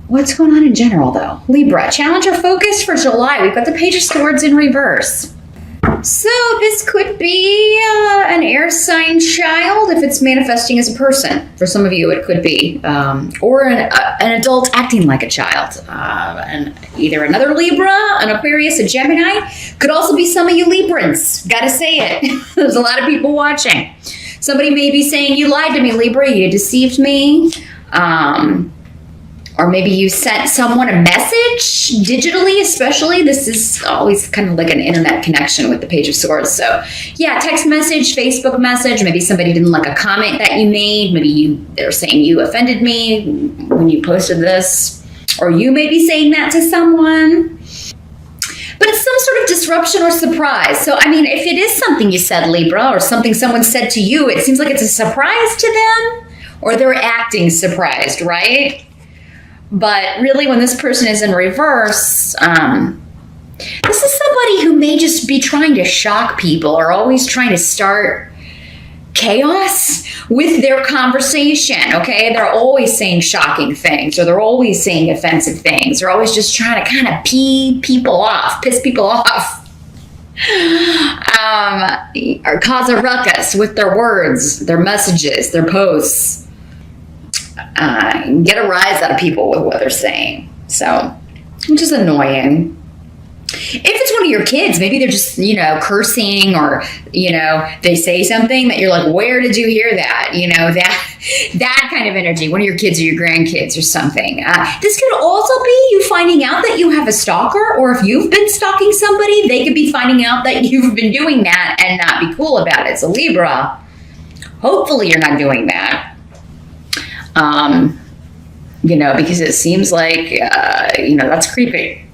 What's going on in general, though? Libra, challenge or focus for July. We've got the Page of Swords in reverse. So this could be an air sign child if it's manifesting as a person. For some of you, it could be. Or an adult acting like a child. And either another Libra, an Aquarius, a Gemini. Could also be some of you Librans. Gotta say it. There's a lot of people watching. Somebody may be saying, you lied to me, Libra. You deceived me. Or maybe you sent someone a message digitally, especially. This is always kind of like an internet connection with the Page of Swords. So yeah, text message, Facebook message. Maybe somebody didn't like a comment that you made. Maybe they're saying you offended me when you posted this. Or you may be saying that to someone. But it's some sort of disruption or surprise. So, I mean, if it is something you said, Libra, or something someone said to you, it seems like it's a surprise to them. Or they're acting surprised, right? But really, when this person is in reverse, this is somebody who may just be trying to shock people or always trying to start chaos with their conversation, okay? They're always saying shocking things, or they're always saying offensive things. They're always just trying to kind of piss people off. Or cause a ruckus with their words, their messages, their posts. Get a rise out of people with what they're saying. So, which is annoying. If it's one of your kids, maybe they're just, cursing, or, they say something that you're like, where did you hear that? That kind of energy. One of your kids or your grandkids or something. This could also be you finding out that you have a stalker, or if you've been stalking somebody, they could be finding out that you've been doing that and not be cool about it. So Libra, hopefully you're not doing that. Because it seems like, that's creepy.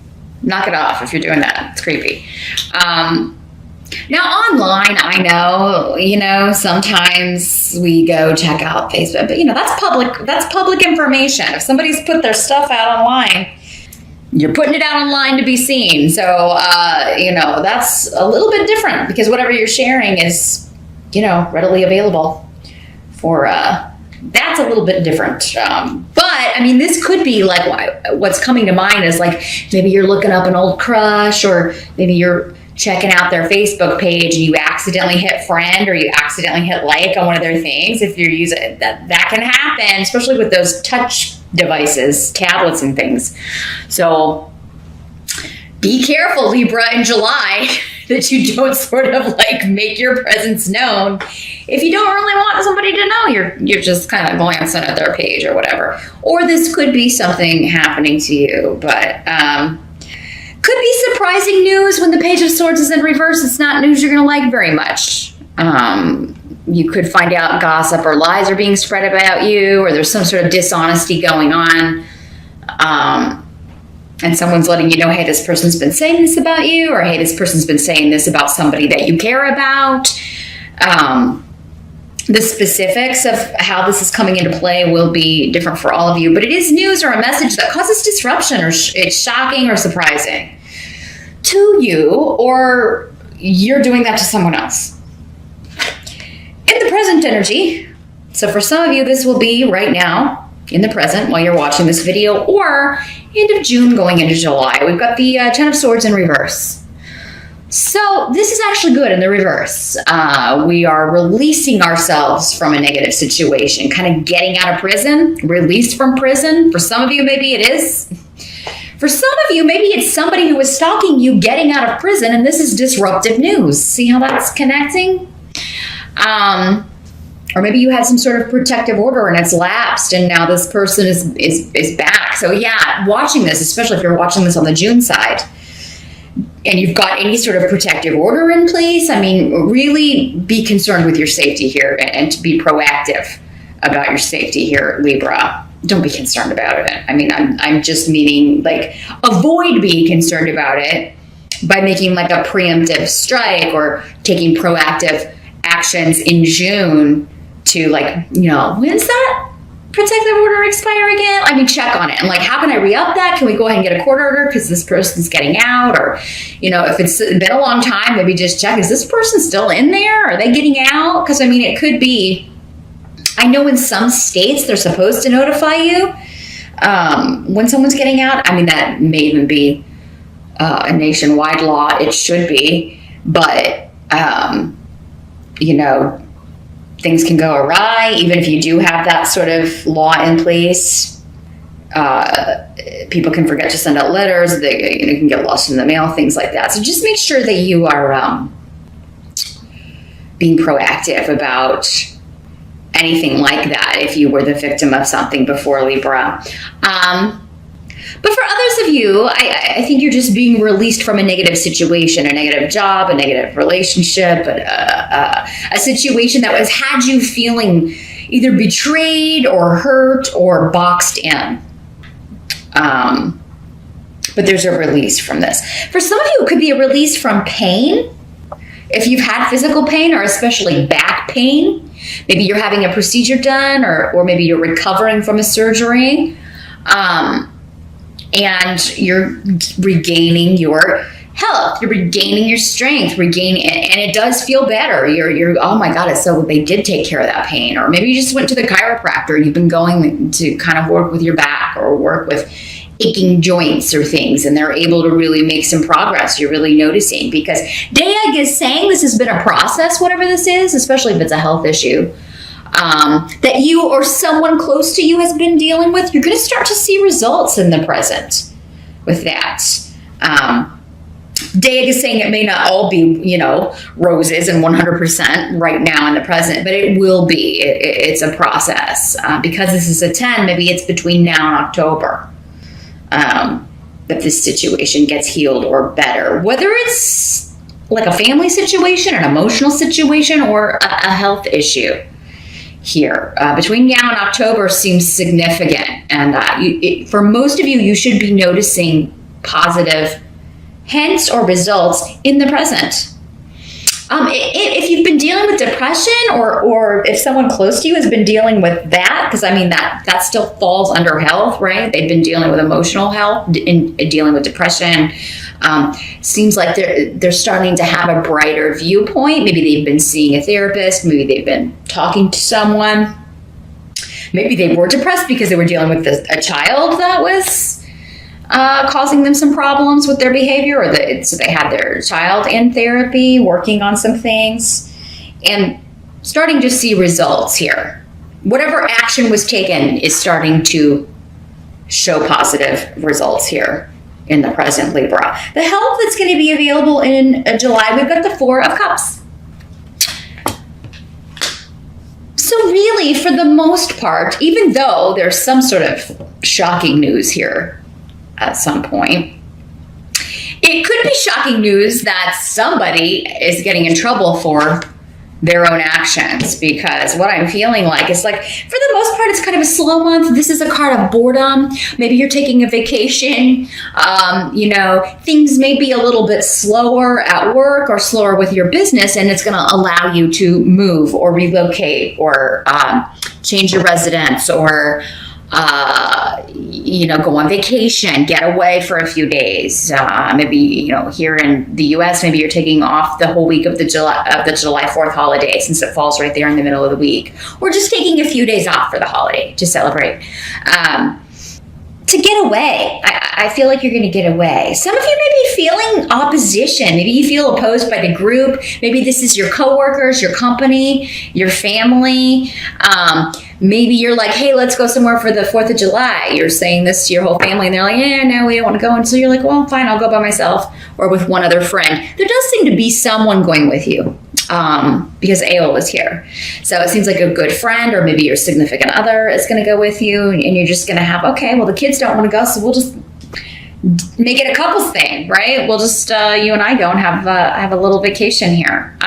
Knock it off if you're doing that. It's creepy. Now online, I know, sometimes we go check out Facebook, but that's public information. If somebody's put their stuff out online, you're putting it out online to be seen. So, that's a little bit different, because whatever you're sharing is, readily available for, that's a little bit different. But I mean, this could be like, what's coming to mind is like, maybe you're looking up an old crush, or maybe you're checking out their Facebook page and you accidentally hit friend, or you accidentally hit like on one of their things. If you're using that can happen, especially with those touch devices, tablets and things. So be careful, Libra, in July, that you don't sort of like make your presence known. If you don't really want somebody to know, you're just kind of glancing at their page or whatever. Or this could be something happening to you, but could be surprising news when the Page of Swords is in reverse. It's not news you're going to like very much. You could find out gossip or lies are being spread about you, or there's some sort of dishonesty going on. And someone's letting you know, hey, this person's been saying this about you, or hey, this person's been saying this about somebody that you care about. The specifics of how this is coming into play will be different for all of you, but it is news or a message that causes disruption, or it's shocking or surprising to you, or you're doing that to someone else. In the present energy, so for some of you, this will be right now, in the present, while you're watching this video, or end of June going into July. We've got the Ten of Swords in reverse. So this is actually good in the reverse. We are releasing ourselves from a negative situation, kind of getting out of prison, released from prison. For some of you, maybe it is. For some of you, maybe it's somebody who was stalking you getting out of prison, and this is disruptive news. See how that's connecting? Or maybe you had some sort of protective order and it's lapsed, and now this person is back. So yeah, watching this, especially if you're watching this on the June side, and you've got any sort of protective order in place, I mean, really be concerned with your safety here, and to be proactive about your safety here, Libra. Don't be concerned about it. I mean, I'm just meaning like avoid being concerned about it by making like a preemptive strike or taking proactive actions in June to like, when's that protective order expire again? I mean, check on it. And like, how can I re-up that? Can we go ahead and get a court order because this person's getting out? Or, if it's been a long time, maybe just check, is this person still in there? Are they getting out? Because I mean, it could be, I know in some states they're supposed to notify you when someone's getting out. I mean, that may even be a nationwide law. It should be, but you know, things can go awry even if you do have that sort of law in place. People can forget to send out letters. They can get lost in the mail, things like that. So just make sure that you are being proactive about anything like that if you were the victim of something before, Libra. But for others of you, I think you're just being released from a negative situation, a negative job, a negative relationship, a situation that had you feeling either betrayed or hurt or boxed in. But there's a release from this. For some of you, it could be a release from pain. If you've had physical pain, or especially back pain, maybe you're having a procedure done, or maybe you're recovering from a surgery, and you're regaining your health, you're regaining your strength, and it does feel better. You're oh my God, it's so they did take care of that pain. Or maybe you just went to the chiropractor and you've been going to kind of work with your back or work with aching joints or things, and they're able to really make some progress. You're really noticing, because Dayag is saying this has been a process, whatever this is, especially if it's a health issue, that you or someone close to you has been dealing with. You're going to start to see results in the present with that. Dayag is saying it may not all be, roses and 100% right now in the present, but it will be. It's a process. Because this is a 10, maybe it's between now and October that this situation gets healed or better. Whether it's like a family situation, an emotional situation, or a health issue here. Between now and October seems significant. And for most of you, you should be noticing positive hints or results in the present. If you've been dealing with depression, or if someone close to you has been dealing with that, because I mean that still falls under health, right? They've been dealing with emotional health, in dealing with depression. Seems like they're starting to have a brighter viewpoint. Maybe they've been seeing a therapist. Maybe they've been talking to someone. Maybe they were depressed because they were dealing with a child that was causing them some problems with their behavior, or so they had their child in therapy, working on some things, and starting to see results here. Whatever action was taken is starting to show positive results here in the present, Libra. The help that's going to be available in July, we've got the 4 of Cups. So really, for the most part, even though there's some sort of shocking news here at some point, it could be shocking news that somebody is getting in trouble for their own actions, because what I'm feeling like is like, for the most part, it's kind of a slow month. This is a card of boredom. Maybe you're taking a vacation. Things may be a little bit slower at work or slower with your business, and it's going to allow you to move or relocate or change your residence, or go on vacation, get away for a few days. Maybe, here in the U.S., maybe you're taking off the whole week of the July 4th holiday, since it falls right there in the middle of the week, or just taking a few days off for the holiday to celebrate. To get away. I feel like you're going to get away. Some of you may be feeling opposition. Maybe you feel opposed by the group. Maybe this is your coworkers, your company, your family. Maybe you're like, hey, let's go somewhere for the 4th of July. You're saying this to your whole family, and they're like, no, we don't want to go. And so you're like, well, fine, I'll go by myself or with one other friend. There does seem to be someone going with you. Because Aol is here. So it seems like a good friend, or maybe your significant other is going to go with you, and you're just going to have, okay, well, the kids don't want to go, so we'll just make it a couples thing, right? We'll just, you and I go and have a little vacation here.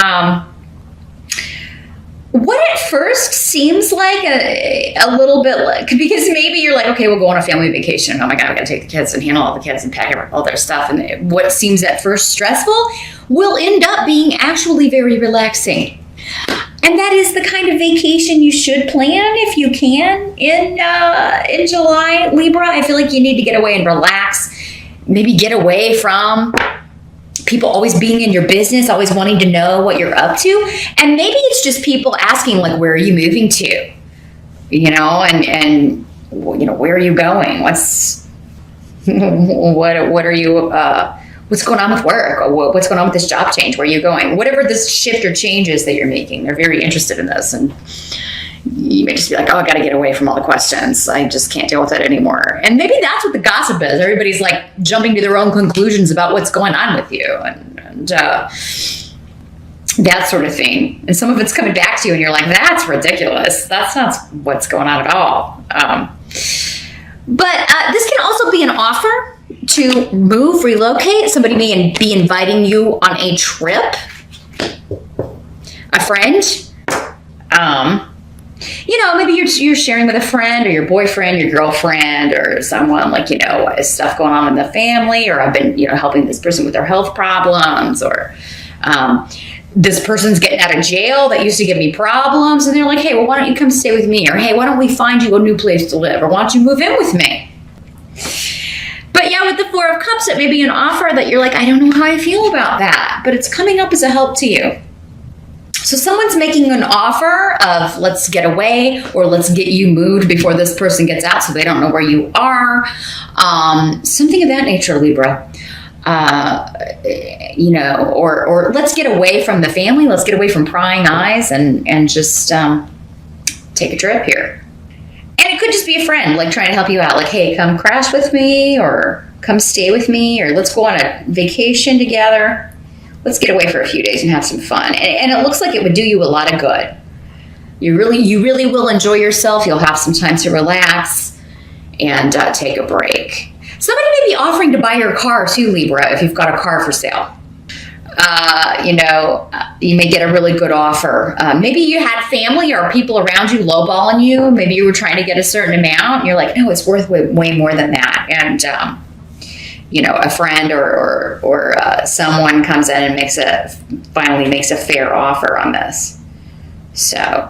What at first seems like a little bit like, because maybe you're like, okay, we'll go on a family vacation. Oh my God, I got to take the kids and handle all the kids and pack all their stuff. And what seems at first stressful will end up being actually very relaxing. And that is the kind of vacation you should plan if you can in July, Libra. I feel like you need to get away and relax. Maybe get away from people always being in your business, always wanting to know what you're up to. And maybe it's just people asking, like, where are you moving to? And where are you going? What are you, what's going on with work? Or what's going on with this job change? Where are you going? Whatever this shift or changes that you're making, they're very interested in this. And you may just be like, oh, I got to get away from all the questions. I just can't deal with it anymore. And maybe that's what the gossip is. Everybody's like jumping to their own conclusions about what's going on with you and that sort of thing. And some of it's coming back to you and you're like, that's ridiculous. That's not what's going on at all. But this can also be an offer to move, relocate. Somebody may be inviting you on a trip. A friend. Maybe you're sharing with a friend or your boyfriend, your girlfriend, or someone like, is stuff going on in the family, or I've been, helping this person with their health problems, or this person's getting out of jail that used to give me problems. And they're like, hey, well, why don't you come stay with me? Or, hey, why don't we find you a new place to live? Or why don't you move in with me? But yeah, with the Four of Cups, it may be an offer that you're like, I don't know how I feel about that, but it's coming up as a help to you. So someone's making an offer of let's get away, or let's get you moved before this person gets out so they don't know where you are. Something of that nature, Libra. Or let's get away from the family. Let's get away from prying eyes and just take a trip here. And it could just be a friend, like trying to help you out. Like, hey, come crash with me, or come stay with me, or let's go on a vacation together. Let's get away for a few days and have some fun. And it looks like it would do you a lot of good. You really will enjoy yourself. You'll have some time to relax and take a break. Somebody may be offering to buy your car too, Libra, if you've got a car for sale. You may get a really good offer. Maybe you had family or people around you lowballing you. Maybe you were trying to get a certain amount and you're like, no, it's worth way more than that. And, a friend or someone comes in and finally makes a fair offer on this. So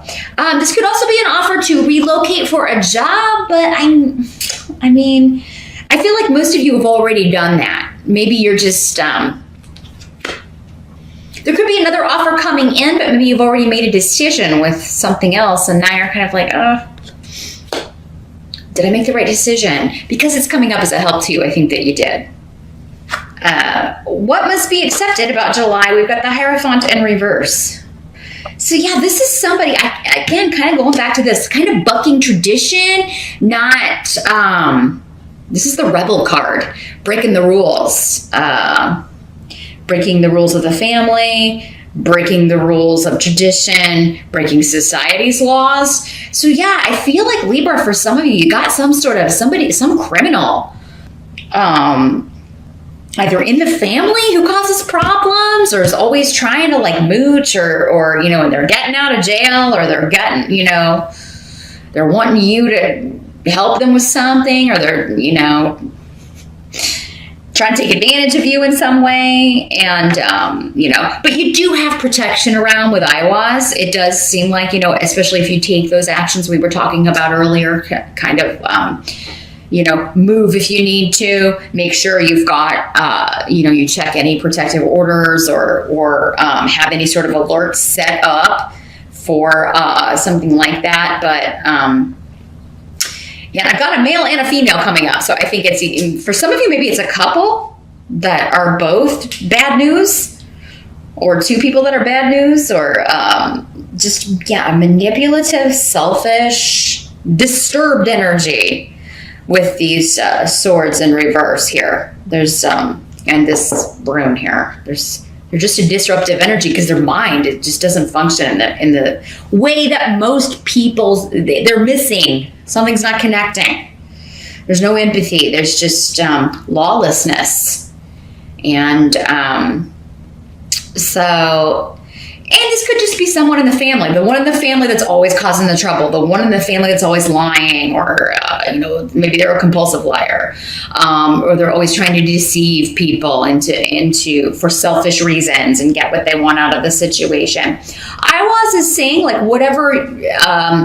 this could also be an offer to relocate for a job, but I feel like most of you have already done that. Maybe you're just, there could be another offer coming in, but maybe you've already made a decision with something else, and now you're kind of like, did I make the right decision? Because it's coming up as a help to you, I think that you did. What must be accepted about July? We've got the Hierophant in reverse. So yeah, this is somebody, again, kind of going back to this kind of bucking tradition, not, this is the Rebel card, breaking the rules. Breaking the rules of the family, breaking the rules of tradition, breaking society's laws. So yeah, I feel like Libra, for some of you, you got some criminal, either in the family who causes problems or is always trying to like mooch or they're getting out of jail, or they're getting, they're wanting you to help them with something, or they're, trying to take advantage of you in some way. And, but you do have protection around with Iowas. It does seem like, especially if you take those actions we were talking about earlier, kind of, move if you need to, make sure you've got, you check any protective orders or have any sort of alert set up for something like that. But, yeah, I've got a male and a female coming up. So I think it's, for some of you, maybe it's a couple that are both bad news, or two people that are bad news, or manipulative, selfish, disturbed energy with these swords in reverse here. There's, and this broom here, they're just a disruptive energy because their mind, it just doesn't function in the way that most people, they're missing. Something's not connecting. There's no empathy. There's just lawlessness. And and this could just be someone in the family. The one in the family that's always causing the trouble. The one in the family that's always lying, or, maybe they're a compulsive liar. Or they're always trying to deceive people for selfish reasons and get what they want out of the situation. Iowas is saying, like, whatever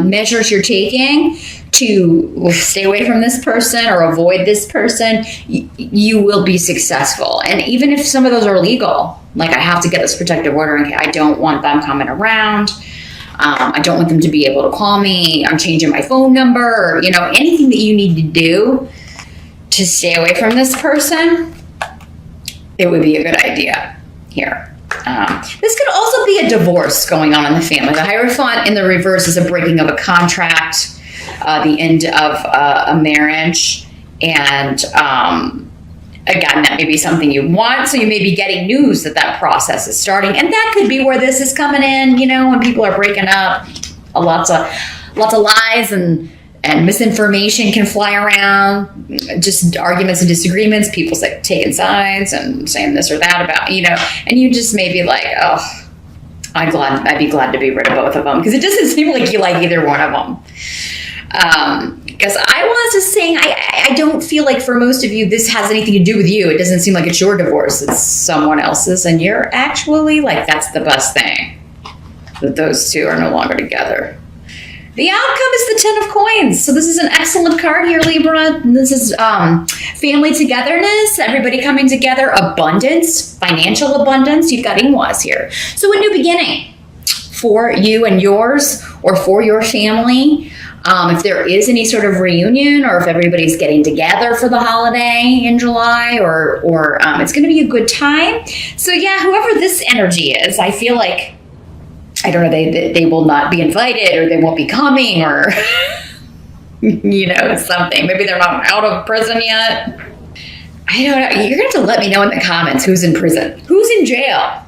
measures you're taking to stay away from this person or avoid this person, you will be successful. And even if some of those are legal, like I have to get this protective order and I don't want them coming around, I don't want them to be able to call me. I'm changing my phone number, or, anything that you need to do to stay away from this person, it would be a good idea here. This could also be a divorce going on in the family. The Hierophant in the reverse is a breaking of a contract, the end of a marriage. And again, that may be something you want. So you may be getting news that process is starting. And that could be where this is coming in, when people are breaking up. Lots of lies and misinformation can fly around, just arguments and disagreements, people taking sides and saying this or that about, and you just may be like, oh, I'd be glad to be rid of both of them, because it doesn't seem like you like either one of them. Because I was just saying, I don't feel like for most of you, this has anything to do with you. It doesn't seem like it's your divorce. It's someone else's. And you're actually like, that's the best thing, that those two are no longer together. The outcome is the Ten of Coins. So this is an excellent card here, Libra. This is family togetherness, everybody coming together, abundance, financial abundance. You've got in-laws here. So a new beginning for you and yours, or for your family. If there is any sort of reunion, or if everybody's getting together for the holiday in July, or it's going to be a good time. So yeah, whoever this energy is, I feel like, I don't know, they will not be invited, or they won't be coming, or, something. Maybe they're not out of prison yet. I don't know. You're going to have to let me know in the comments who's in prison, who's in jail,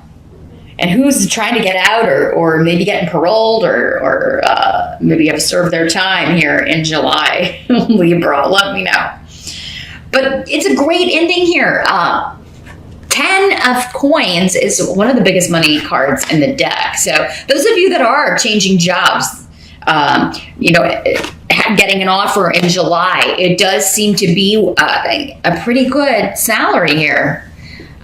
and who's trying to get out, or maybe getting paroled, or maybe have served their time here in July. Libra, let me know. But it's a great ending here. 10 of Coins is one of the biggest money cards in the deck. So those of you that are changing jobs, getting an offer in July, it does seem to be a pretty good salary here.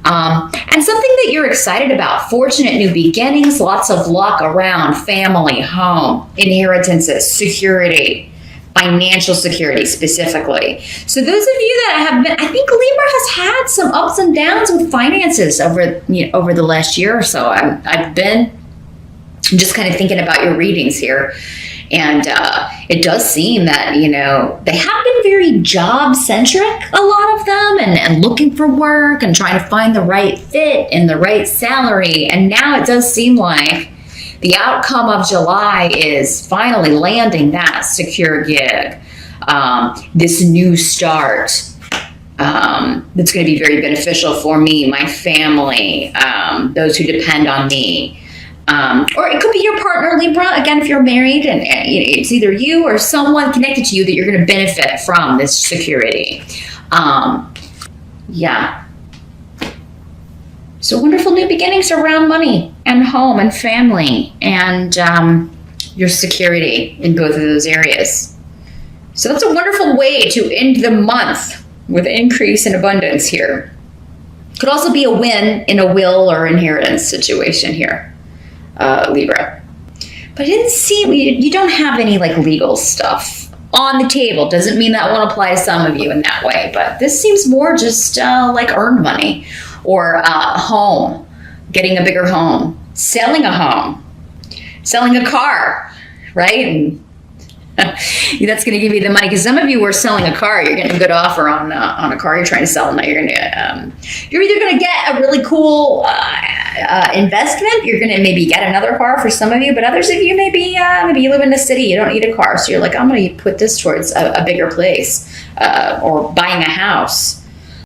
And something that you're excited about, fortunate new beginnings, lots of luck around family, home, inheritances, security, financial security specifically. So those of you that have been, I think Libra has had some ups and downs with finances over the last year or so. I'm just kind of thinking about your readings here. And it does seem that, they have been very job-centric, a lot of them, and looking for work and trying to find the right fit and the right salary. And now it does seem like the outcome of July is finally landing that secure gig, this new start that's going to be very beneficial for me, my family, those who depend on me. Or it could be your partner, Libra. Again, if you're married, and it's either you or someone connected to you that you're going to benefit from this security. Yeah. So wonderful new beginnings around money and home and family and your security in both of those areas. So that's a wonderful way to end the month with increase in abundance here. Could also be a win in a will or inheritance situation here, Libra. But I didn't see, you don't have any legal stuff on the table. Doesn't mean that won't apply to some of you in that way, but this seems more just earned money, or home, getting a bigger home, selling a home, selling a car, right? And that's going to give you the money, because some of you were selling a car. You're getting a good offer on a car you're trying to sell. Now you're either going to get a really cool investment. You're going to maybe get another car for some of you, but others of you maybe you live in a city, you don't need a car, so you're like, I'm going to put this towards a bigger place, or buying a house.